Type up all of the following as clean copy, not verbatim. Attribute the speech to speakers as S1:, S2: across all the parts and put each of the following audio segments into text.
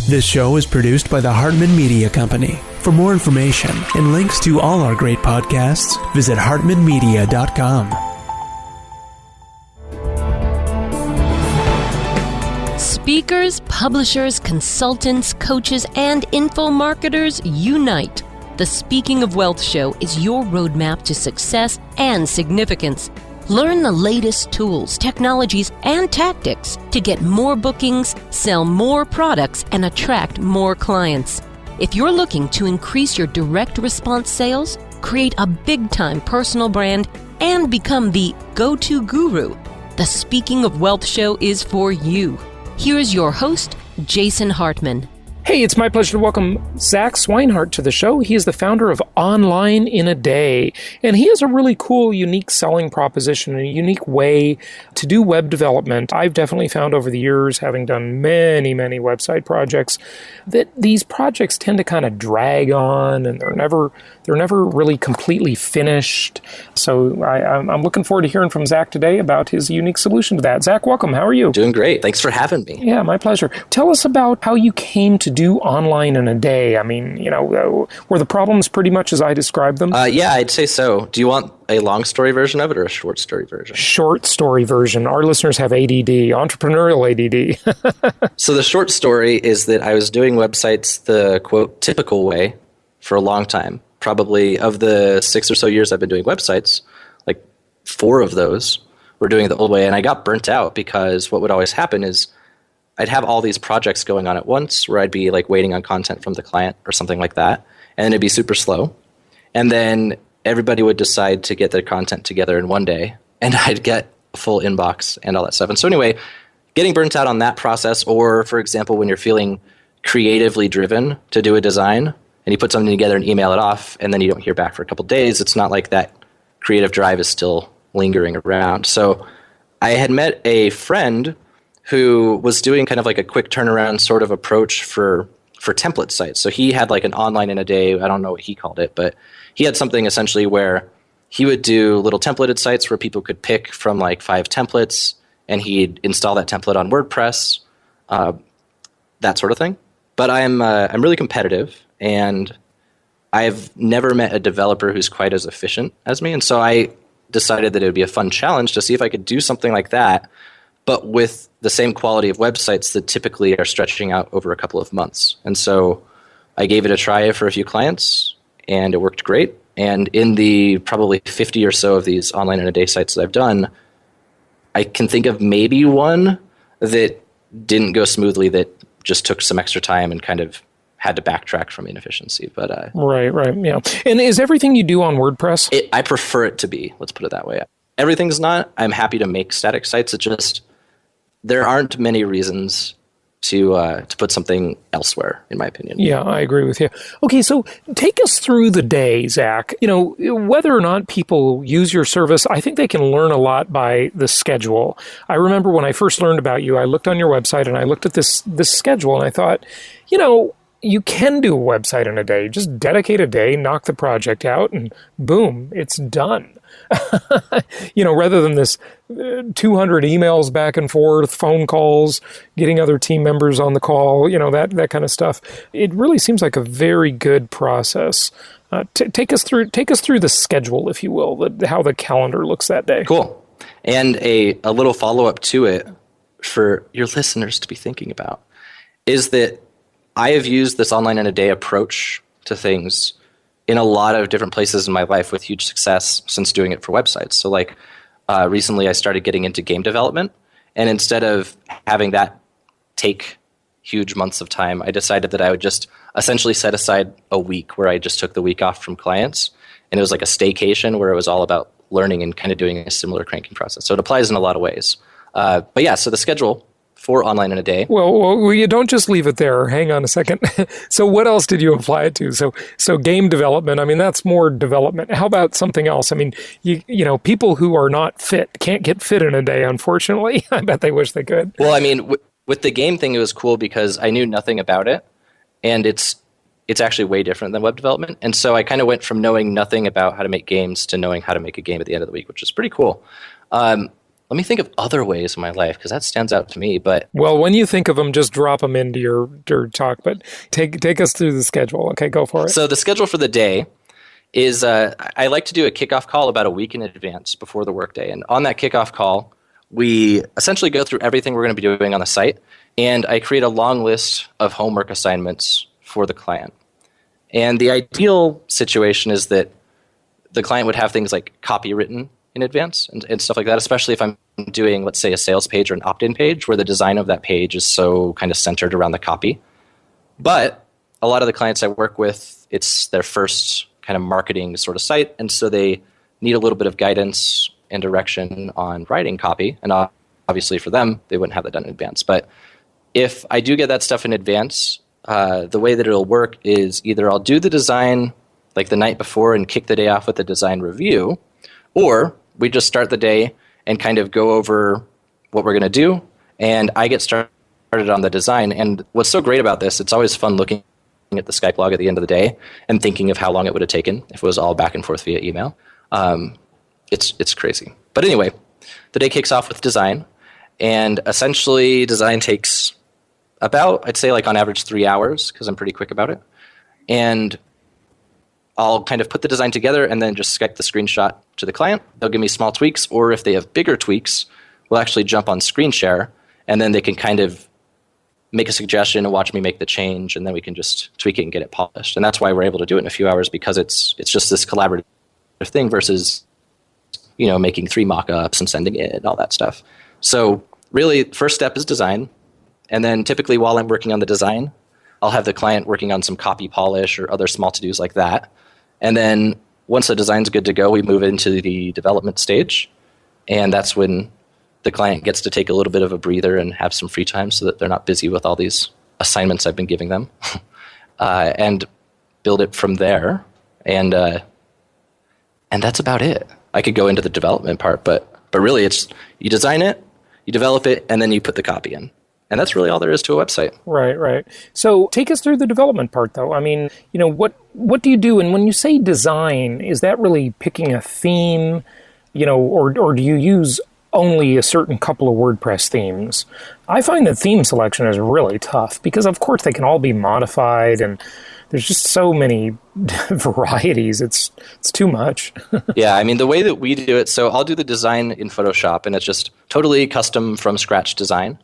S1: This show is produced by the Hartman Media Company. For more information and links to all our great podcasts, visit hartmanmedia.com.
S2: Speakers, publishers, consultants, coaches, and info marketers unite. The Speaking of Wealth Show is your roadmap to success and significance. Learn the latest tools, technologies, and tactics to get more bookings, sell more products, and attract more clients. If you're looking to increase your direct response sales, create a big-time personal brand, and become the go-to guru, the Speaking of Wealth Show is for you. Here's your host, Jason Hartman.
S3: Hey, it's my pleasure to welcome Zack Swinehart to the show. He is the founder of Online in a Day, and he has a really cool, unique selling proposition, a unique way to do web development. I've definitely found over the years, having done many, many website projects, that these projects tend to kind of drag on, and they're never really completely finished. So I'm looking forward to hearing from Zack today about his unique solution to that. Zack, welcome. How are you?
S4: Doing great. Thanks for having me.
S3: Yeah, my pleasure. Tell us about how you came to do Online in a Day. I mean, were the problems pretty much as I described them?
S4: Yeah, I'd say so. Do you want a long story version of it or a short story version?
S3: Short story version. Our listeners have ADD, entrepreneurial ADD.
S4: So the short story is that I was doing websites the, quote, typical way for a long time. Probably of the 6 or so years I've been doing websites, like 4 of those were doing it the old way. And I got burnt out because what would always happen is I'd have all these projects going on at once where I'd be like waiting on content from the client or something like that. And then it'd be super slow. And then everybody would decide to get their content together in one day. And I'd get a full inbox and all that stuff. And so anyway, getting burnt out on that process, or for example, when you're feeling creatively driven to do a design and you put something together and email it off and then you don't hear back for a couple of days, it's not like that creative drive is still lingering around. So I had met a friend who was doing kind of like a quick turnaround sort of approach for template sites. So he had like an Online in a Day, I don't know what he called it, but he had something essentially where he would do little templated sites where people could pick from like 5 templates and he'd install that template on WordPress, that sort of thing. But I'm really competitive, and I've never met a developer who's quite as efficient as me. And so I decided that it would be a fun challenge to see if I could do something like that, but with the same quality of websites that typically are stretching out over a couple of months. And so I gave it a try for a few clients, and it worked great. And in the probably 50 or so of these Online in a Day sites that I've done, I can think of maybe one that didn't go smoothly, that just took some extra time and kind of had to backtrack from inefficiency. But
S3: Right, yeah. And is everything you do on WordPress?
S4: I prefer it to be, let's put it that way. Everything's not. I'm happy to make static sites. It just, there aren't many reasons to put something elsewhere, in my opinion.
S3: Yeah, I agree with you. Okay, so take us through the day, Zack. Whether or not people use your service, I think they can learn a lot by the schedule. I remember when I first learned about you, I looked on your website and I looked at this schedule and I thought, you can do a website in a day. Just dedicate a day, knock the project out, and boom, it's done. Rather than this 200 emails back and forth, phone calls, getting other team members on the call, that kind of stuff. It really seems like a very good process. Take us through the schedule, if you will, how the calendar looks that day.
S4: Cool. And a little follow-up to it for your listeners to be thinking about is that I have used this Online in a Day approach to things in a lot of different places in my life with huge success since doing it for websites. So like recently I started getting into game development, and instead of having that take huge months of time, I decided that I would just essentially set aside a week where I just took the week off from clients, and it was like a staycation where it was all about learning and kind of doing a similar cranking process. So it applies in a lot of ways. But yeah, so the schedule for Online in a Day.
S3: Well, you don't just leave it there. Hang on a second. So what else did you apply it to? So game development, I mean, that's more development. How about something else? I mean, people who are not fit can't get fit in a day, unfortunately. I bet they wish they could.
S4: Well, I mean, with the game thing, it was cool because I knew nothing about it, and it's actually way different than web development. And so I kind of went from knowing nothing about how to make games to knowing how to make a game at the end of the week, which is pretty cool. let me think of other ways in my life because that stands out to me. But
S3: well, when you think of them, just drop them into your talk. But take us through the schedule. Okay, go for it.
S4: So the schedule for the day is I like to do a kickoff call about a week in advance before the workday. And on that kickoff call, we essentially go through everything we're going to be doing on the site. And I create a long list of homework assignments for the client. And the ideal situation is that the client would have things like copy written in advance and stuff like that, especially if I'm doing, let's say, a sales page or an opt-in page where the design of that page is so kind of centered around the copy. But a lot of the clients I work with, it's their first kind of marketing sort of site, and so they need a little bit of guidance and direction on writing copy. And obviously for them, they wouldn't have that done in advance. But if I do get that stuff in advance, the way that it'll work is either I'll do the design like the night before and kick the day off with a design review, or we just start the day and kind of go over what we're going to do, and I get started on the design. And what's so great about this, it's always fun looking at the Skype log at the end of the day and thinking of how long it would have taken if it was all back and forth via email. It's crazy. But anyway, the day kicks off with design, and essentially design takes about, I'd say like on average 3 hours because I'm pretty quick about it. And I'll kind of put the design together and then just Skype the screenshot to the client. They'll give me small tweaks, or if they have bigger tweaks, we'll actually jump on screen share, and then they can kind of make a suggestion and watch me make the change, and then we can just tweak it and get it polished. And that's why we're able to do it in a few hours, because it's just this collaborative thing versus, making 3 mock-ups and sending it and all that stuff. So really, first step is design. And then typically while I'm working on the design, I'll have the client working on some copy polish or other small to-dos like that. And then once the design's good to go, we move into the development stage. And that's when the client gets to take a little bit of a breather and have some free time so that they're not busy with all these assignments I've been giving them. And build it from there. And that's about it. I could go into the development part, but really it's you design it, you develop it, and then you put the copy in. And that's really all there is to a website.
S3: Right. So take us through the development part, though. I mean, what do you do? And when you say design, is that really picking a theme, or do you use only a certain couple of WordPress themes? I find that theme selection is really tough because, of course, they can all be modified, and there's just so many varieties. It's too much.
S4: Yeah, I mean, the way that we do it, so I'll do the design in Photoshop, and it's just totally custom from scratch design.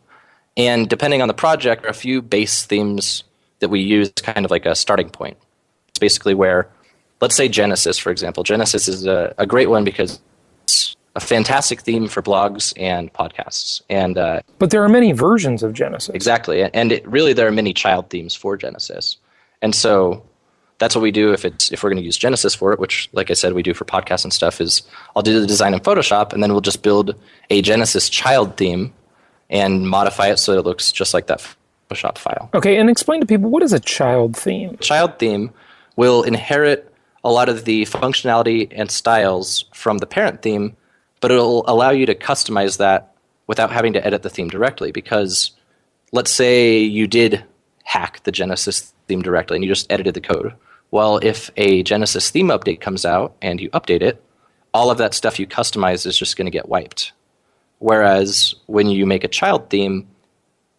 S4: And depending on the project, there are a few base themes that we use kind of like a starting point. It's basically where, let's say Genesis, for example. Genesis is a great one because it's a fantastic theme for blogs and podcasts.
S3: But there are many versions of Genesis.
S4: Exactly. And there are many child themes for Genesis. And so that's what we do if we're going to use Genesis for it, which, like I said, we do for podcasts and stuff, is I'll do the design in Photoshop, and then we'll just build a Genesis child theme and modify it so that it looks just like that Photoshop file.
S3: Okay, and explain to people, what is a child theme?
S4: Child theme will inherit a lot of the functionality and styles from the parent theme, but it'll allow you to customize that without having to edit the theme directly. Because let's say you did hack the Genesis theme directly and you just edited the code. Well, if a Genesis theme update comes out and you update it, all of that stuff you customized is just going to get wiped. Whereas when you make a child theme,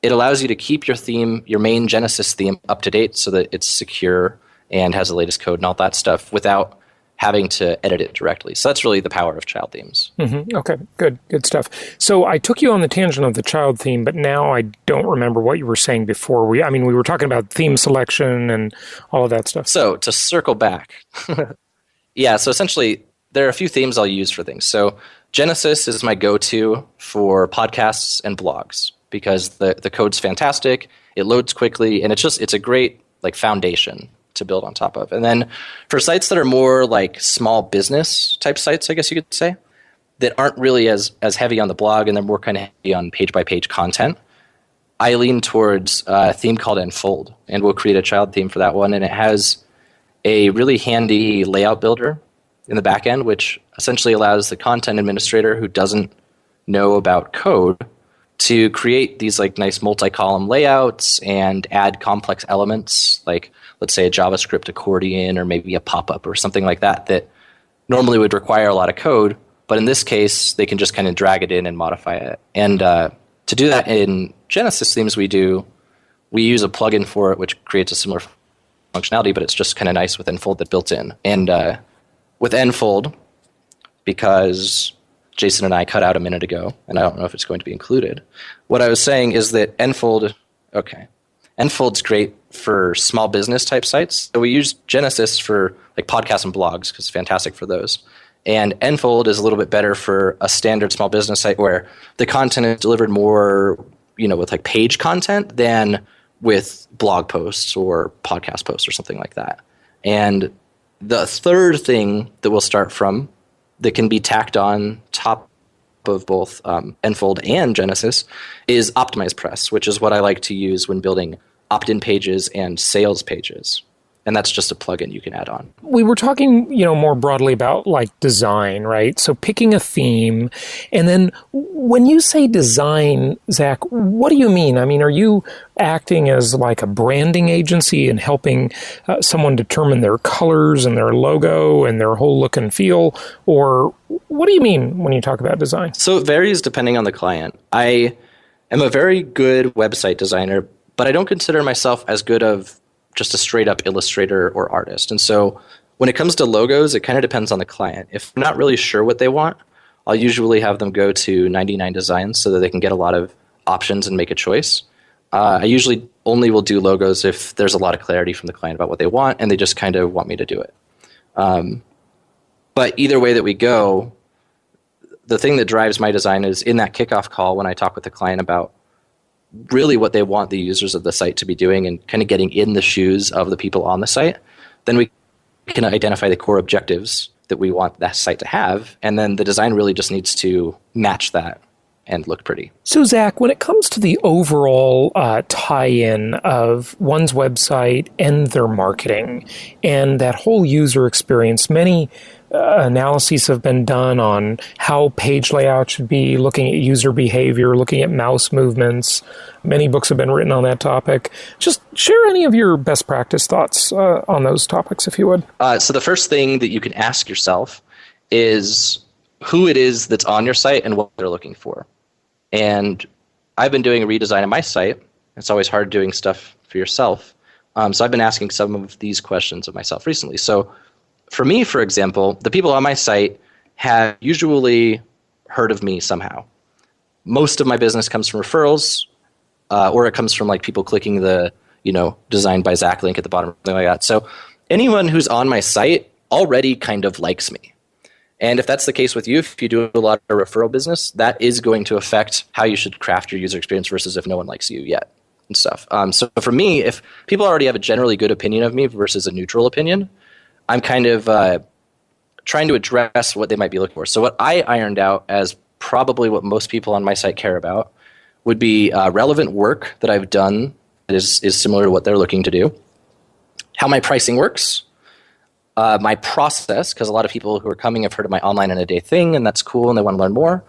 S4: it allows you to keep your theme, your main Genesis theme, up to date so that it's secure and has the latest code and all that stuff without having to edit it directly. So that's really the power of child themes.
S3: Mm-hmm. Okay, good stuff. So I took you on the tangent of the child theme, but now I don't remember what you were saying before. We were talking about theme selection and all of that stuff.
S4: So to circle back, so essentially there are a few themes I'll use for things. So Genesis is my go-to for podcasts and blogs because the code's fantastic, it loads quickly, and it's a great foundation to build on top of. And then for sites that are more like small business type sites, I guess you could say, that aren't really as heavy on the blog and they're more kind of heavy on page-by-page content, I lean towards a theme called Enfold, and we'll create a child theme for that one, and it has a really handy layout builder in the back end, which essentially allows the content administrator who doesn't know about code to create these nice multi-column layouts and add complex elements, like let's say a JavaScript accordion or maybe a pop-up or something like that normally would require a lot of code, But in this case, they can just kind of drag it in and modify it. And to do that in Genesis themes, we use a plugin for it, which creates a similar functionality, but it's just kind of nice with Enfold that built in. And with Enfold, because Jason and I cut out a minute ago, and I don't know if it's going to be included, what I was saying is that Enfold's great for small business type sites. So we use Genesis for like podcasts and blogs because it's fantastic for those. And Enfold is a little bit better for a standard small business site where the content is delivered more, with like page content than with blog posts or podcast posts or something like that. And the third thing that we'll start from that can be tacked on top of both Enfold and Genesis is Optimize Press, which is what I like to use when building opt-in pages and sales pages. And that's just a plugin you can add on.
S3: We were talking, more broadly about like design, right? So picking a theme. And then when you say design, Zack, what do you mean? I mean, are you acting as like a branding agency and helping someone determine their colors and their logo and their whole look and feel? Or what do you mean when you talk about design?
S4: So it varies depending on the client. I am a very good website designer, but I don't consider myself as good of just a straight up illustrator or artist. And so when it comes to logos, it kind of depends on the client. If I'm not really sure what they want, I'll usually have them go to 99 Designs so that they can get a lot of options and make a choice. I usually only will do logos if there's a lot of clarity from the client about what they want and they just kind of want me to do it. But either way that we go, the thing that drives my design is in that kickoff call when I talk with the client about really what they want the users of the site to be doing and kind of getting in the shoes of the people on the site, then we can identify the core objectives that we want that site to have. And then the design really just needs to match that and look pretty.
S3: So, Zack, when it comes to the overall tie-in of one's website and their marketing and that whole user experience, many analyses have been done on how page layout should be, looking at user behavior, looking at mouse movements. Many books have been written on that topic. Just share any of your best practice thoughts on those topics, if you would.
S4: So the first thing that you can ask yourself is who it is that's on your site and what they're looking for. And I've been doing a redesign of my site. It's always hard doing stuff for yourself. So I've been asking some of these questions of myself recently. So for me, for example, the people on my site have usually heard of me somehow. Most of my business comes from referrals, or it comes from like people clicking the, designed by Zack link at the bottom, something like that. So anyone who's on my site already kind of likes me. And if that's the case with you, if you do a lot of referral business, that is going to affect how you should craft your user experience versus if no one likes you yet and stuff. So for me, if people already have a generally good opinion of me versus a neutral opinion, I'm kind of trying to address what they might be looking for. So what I ironed out as probably what most people on my site care about would be relevant work that I've done that is similar to what they're looking to do, how my pricing works, my process, because a lot of people who are coming have heard of my online in a day thing, and that's cool, and they want to learn more,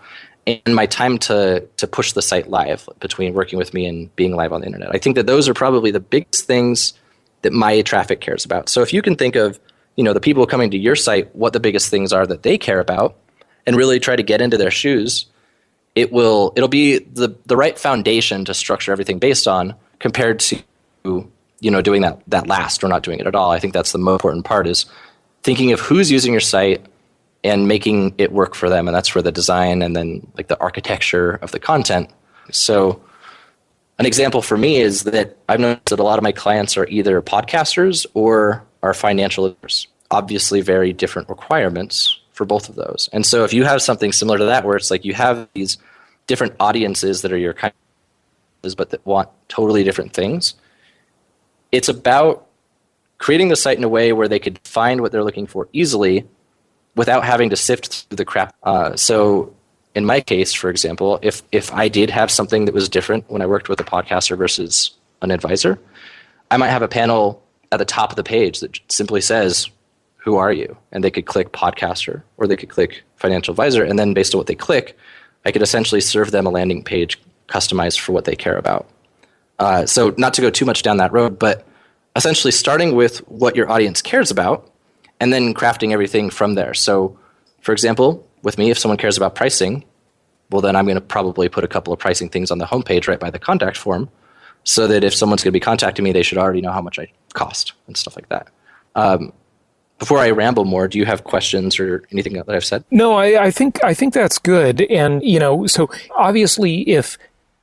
S4: and my time to push the site live between working with me and being live on the internet. I think that those are probably the biggest things that my traffic cares about. So if you can think of the people coming to your site, what the biggest things are that they care about, and really try to get into their shoes, it'll be the right foundation to structure everything based on compared to doing that last or not doing it at all. I think that's the most important part is thinking of who's using your site and making it work for them, and that's for the design and then like the architecture of the content. So an example for me is that I've noticed that a lot of my clients are either podcasters or are financial leaders. Obviously very different requirements for both of those. And so if you have something similar to that where it's like you have these different audiences that are your kind of but that want totally different things, it's about creating the site in a way where they could find what they're looking for easily without having to sift through the crap. So in my case, for example, if I did have something that was different when I worked with a podcaster versus an advisor, I might have a panel at the top of the page that simply says, who are you? And they could click podcaster or they could click financial advisor. And then based on what they click, I could essentially serve them a landing page customized for what they care about. So not to go too much down that road, but essentially starting with what your audience cares about and then crafting everything from there. So for example, with me. If someone cares about pricing, well, then I'm going to probably put a couple of pricing things on the homepage right by the contact form, so that if someone's going to be contacting me, they should already know how much I cost and stuff like that. Before I ramble more, do you have questions or anything that I've said?
S3: No, I think that's good. And, so obviously if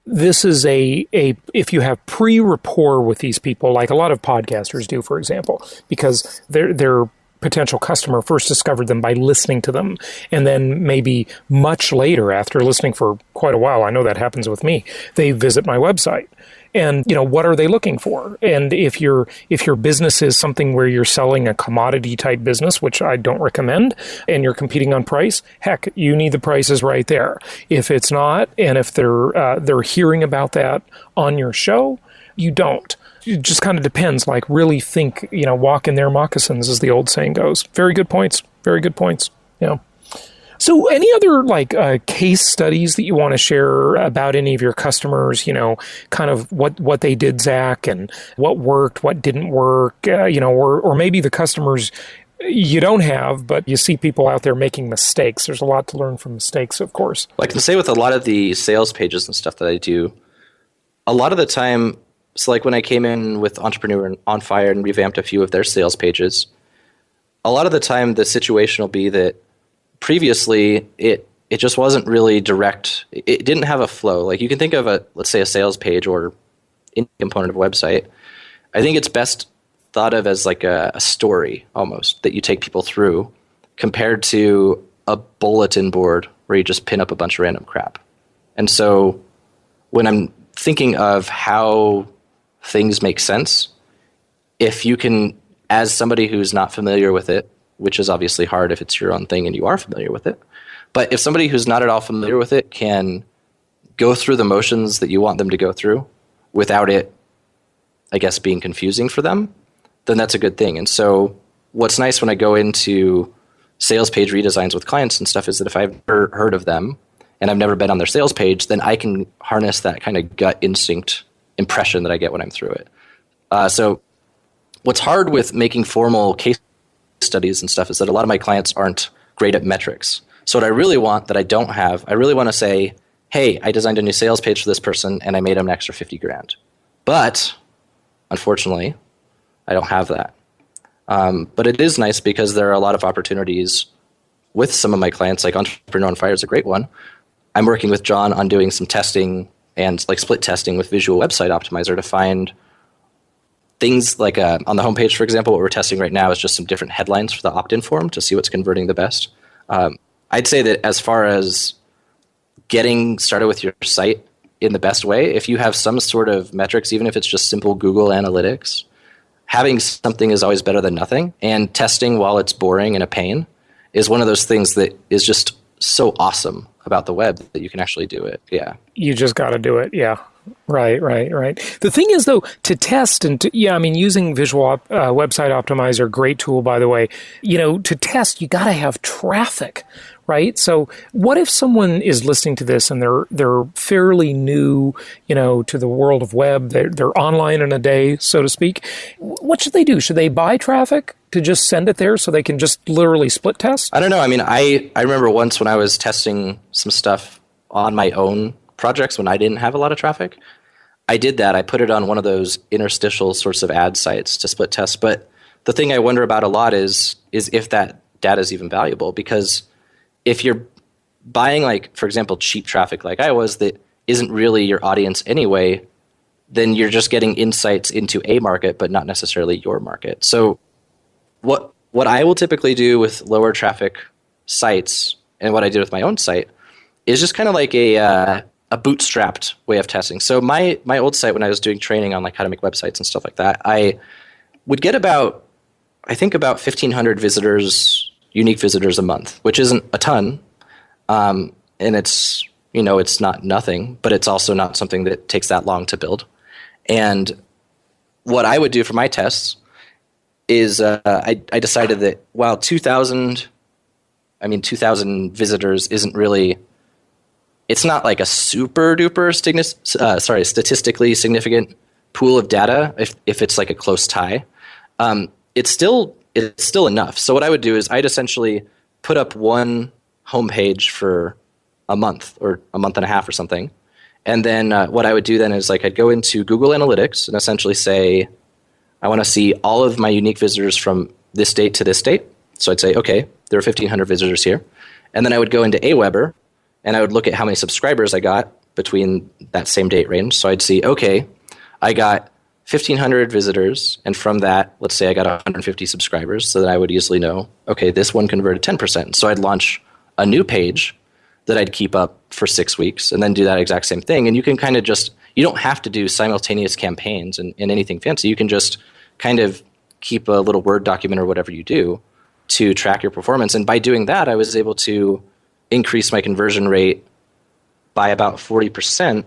S3: this is if you have pre-rapport with these people, like a lot of podcasters do, for example, because their potential customer first discovered them by listening to them. And then maybe much later, after listening for quite a while, I know that happens with me, they visit my website. And, what are they looking for? And if your business is something where you're selling a commodity type business, which I don't recommend, and you're competing on price, heck, you need the prices right there. If it's not, and if they're hearing about that on your show, you don't. It just kind of depends. Like, really think, walk in their moccasins, as the old saying goes. Very good points. Very good points. Yeah. So any other case studies that you want to share about any of your customers, kind of what they did, Zack, and what worked, what didn't work, or maybe the customers you don't have, but you see people out there making mistakes. There's a lot to learn from mistakes, of course.
S4: I can say with a lot of the sales pages and stuff that I do, a lot of the time, so like when I came in with Entrepreneur and On Fire and revamped a few of their sales pages, a lot of the time the situation will be that previously, it just wasn't really direct. It didn't have a flow. Like, you can think of let's say a sales page or any component of a website. I think it's best thought of as like a story almost that you take people through, compared to a bulletin board where you just pin up a bunch of random crap. And so when I'm thinking of how things make sense, if you can, as somebody who's not familiar with it, which is obviously hard if it's your own thing and you are familiar with it. But if somebody who's not at all familiar with it can go through the motions that you want them to go through without it, I guess, being confusing for them, then that's a good thing. And so what's nice when I go into sales page redesigns with clients and stuff is that if I've never heard of them and I've never been on their sales page, then I can harness that kind of gut instinct impression that I get when I'm through it. So what's hard with making formal case studies and stuff is that a lot of my clients aren't great at metrics. So what I really want that I don't have, I really want to say, hey, I designed a new sales page for this person and I made them an extra $50,000. But unfortunately, I don't have that. But it is nice because there are a lot of opportunities with some of my clients, like Entrepreneur on Fire is a great one. I'm working with John on doing some testing and like split testing with Visual Website Optimizer to find things like on the homepage, for example, what we're testing right now is just some different headlines for the opt-in form to see what's converting the best. I'd say that as far as getting started with your site in the best way, if you have some sort of metrics, even if it's just simple Google Analytics, having something is always better than nothing. And testing while it's boring and a pain is one of those things that is just so awesome about the web that you can actually do it. Yeah.
S3: You just got to do it. Yeah. Right. The thing is, though, to test using Visual Website Optimizer, great tool, by the way, to test, you got to have traffic, right? So what if someone is listening to this and they're fairly new, to the world of web, they're online in a day, so to speak. What should they do? Should they buy traffic to just send it there so they can just literally split test?
S4: I don't know. I mean, I remember once when I was testing some stuff on my own projects when I didn't have a lot of traffic, I did that. I put it on one of those interstitial sorts of ad sites to split test. But the thing I wonder about a lot is if that data is even valuable, because if you're buying, like, for example, cheap traffic like I was that isn't really your audience anyway, then you're just getting insights into a market, but not necessarily your market. So what I will typically do with lower traffic sites, and what I did with my own site, is just kind of like a bootstrapped way of testing. So my old site, when I was doing training on like how to make websites and stuff like that, I would get about 1,500 visitors, unique visitors a month, which isn't a ton. And it's, it's not nothing, but it's also not something that takes that long to build. And what I would do for my tests is I decided that while 2,000 visitors isn't really, it's not like a super duper statistically significant pool of data if it's like a close tie. It's still enough. So what I would do is I'd essentially put up one homepage for a month or a month and a half or something. And then what I would do then is I'd go into Google Analytics and essentially say, I want to see all of my unique visitors from this date to this date. So I'd say, okay, there are 1,500 visitors here. And then I would go into Aweber and I would look at how many subscribers I got between that same date range. So I'd see, okay, I got 1,500 visitors, and from that, let's say I got 150 subscribers, so that I would easily know, okay, this one converted 10%. So I'd launch a new page that I'd keep up for 6 weeks, and then do that exact same thing. And you can kind of just, you don't have to do simultaneous campaigns and anything fancy. You can just kind of keep a little Word document or whatever you do to track your performance. And by doing that, I was able to increase my conversion rate by about 40%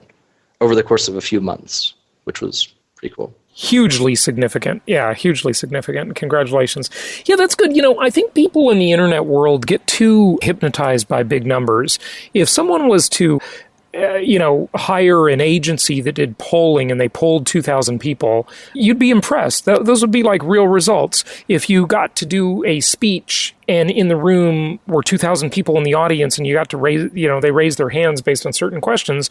S4: over the course of a few months, which was pretty cool.
S3: Hugely significant. Yeah, hugely significant. Congratulations. Yeah, that's good. I think people in the internet world get too hypnotized by big numbers. If someone was to hire an agency that did polling and they polled 2,000 people, you'd be impressed. Those would be like real results. If you got to do a speech and in the room were 2,000 people in the audience and you got to raise, they raised their hands based on certain questions,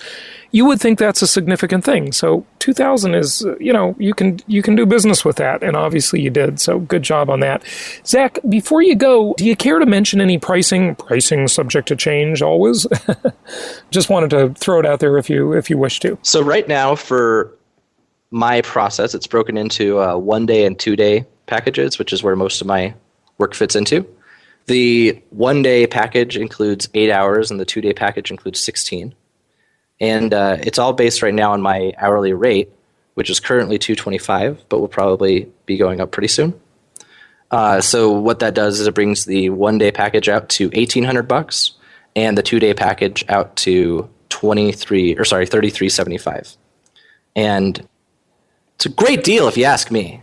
S3: you would think that's a significant thing. So 2,000 is, you can do business with that. And obviously you did. So good job on that. Zack, before you go, do you care to mention any pricing? Pricing subject to change always. Just wanted to throw it out there if you wish to.
S4: So right now for my process, it's broken into 1 day and 2 day packages, which is where most of my work fits into. The 1 day package includes 8 hours and the 2 day package includes 16. And it's all based right now on my hourly rate, which is currently $225, but will probably be going up pretty soon. So what that does is it brings the 1 day package out to $1,800 and the 2 day package out to $33.75. And it's a great deal if you ask me.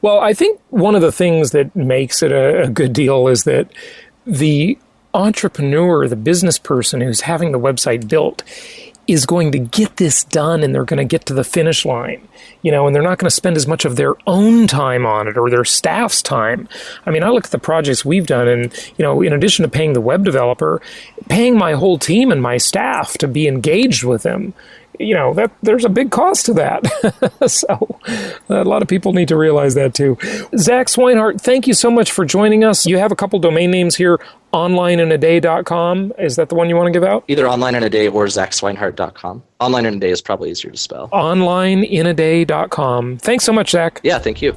S3: Well, I think one of the things that makes it a good deal is that the entrepreneur, the business person who's having the website built is going to get this done and they're going to get to the finish line, and they're not going to spend as much of their own time on it or their staff's time. I mean, I look at the projects we've done and, in addition to paying the web developer, paying my whole team and my staff to be engaged with them, that there's a big cost to that. So a lot of people need to realize that too. Zack Swinehart, thank you so much for joining us. You have a couple domain names here, onlineinaday.com. Is that the one you want to give out?
S4: Either onlineinaday or zackswinehart.com. Onlineinaday is probably easier to spell.
S3: Onlineinaday.com. Thanks so much, Zack.
S4: Yeah, thank you.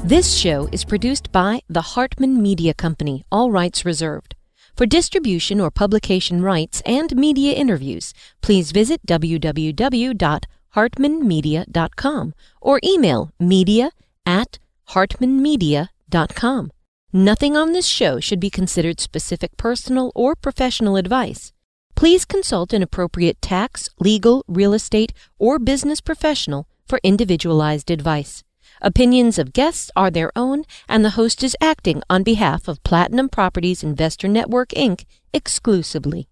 S2: This show is produced by the Hartman Media Company, all rights reserved. For distribution or publication rights and media interviews, please visit www.hartmanmedia.com or email media@hartmanmedia.com. Nothing on this show should be considered specific personal or professional advice. Please consult an appropriate tax, legal, real estate, or business professional for individualized advice. Opinions of guests are their own, and the host is acting on behalf of Platinum Properties Investor Network, Inc. exclusively.